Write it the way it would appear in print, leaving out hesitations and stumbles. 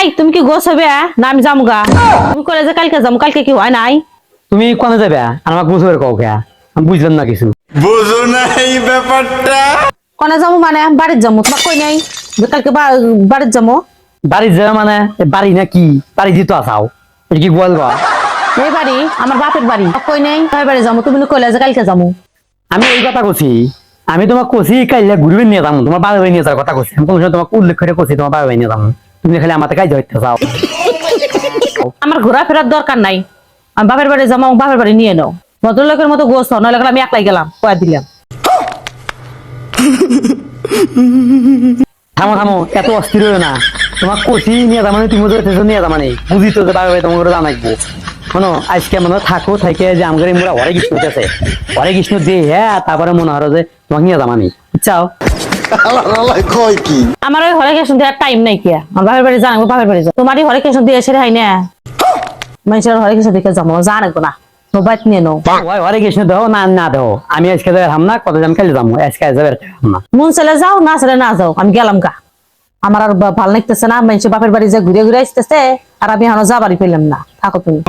এই তুমি কি গোছ হবে না আমি যামু গা? তুমি কলে যে কালকে যামু, কালকে কি হয় নাই? তুমি কোনে যাবে আর আমাকে বুঝবে কও কে? আমি বুঝলাম না কিছু। বুঝো না এই ব্যাপারটা। কোনে যামু মানে বাড়ির যামু, তোমার কই নাই যে কালকে বাড়ির যামু? বাড়ি যাবে মানে বাড়ি না কি? বাড়ি দিতে আসাও এটা কি গোয়াল ঘর? এই বাড়ি আমার বাপের বাড়ি, কই নাই তাই বাড়ি যামু, তুমি কইলে যে কালকে যামু। আমি এই কথা কছি, আমি তোমাকে কছি কাইলে ঘুরবে নিয়ে যাবো, তোমার বাবা নিয়ে যাওয়ার কথা কছি। আমি কোনো সময় তোমাকে উল্লেখ করে কছি তোমার বাবা নিয়ে যাবো, তুমি খালি আমাকে কাজ ধরতে চাও। আমার ঘোরাফেরার দরকার নাই, আমি বাপের বাড়ি যাবো, বাপের বাড়ি নিয়ে নাও। ভদ্রলোকের মতো গোছ নইলে আমি একলাই গেলাম, কয়া দিলাম। থামো থামো, এত অস্থির হয়ে না। তোমার কচি নিয়ে যাবো তুমি নিয়ে যাবো বুঝি তো যে বাবা তোমার জানাইবো। শোনো আজকে মনে থাকো থাকে যে আমাদের মোরা হরে কৃষ্ণ আছে, হরে কৃষ্ণ দিয়ে হ্যাঁ তারপরে মনে হলো যে তোমাকে নিয়ে যাবানি চাও। আমার ওই হরে কৃষ্ণ দেওয়ার টাইম নাই কি, আমার বাপের বাড়ি জানাবো, বাপের বাড়ি যাবো। তোমারই হরে কৃষ্ণ দিয়ে এসে হাই না মানুষের হরে কৃষ্ণ দিকে যাবো, জানাবো না মোবাইল নিয়ে নাও। হরে কৃষ্ণ দেও না না দেও, আমি আজকে যাবে হাম না, কত আমি কালে যাবো, আজকে যাবে না। মন চলে যাও, না চলে না যাও, আমি গেলাম গা। আমার আর ভালো লাগতেছে না, মানুষের বাপের বাড়ি যে ঘুরে ঘুরে আসতেছে আর আমি এখনো যাবারই পেলাম না। থাকো তুমি।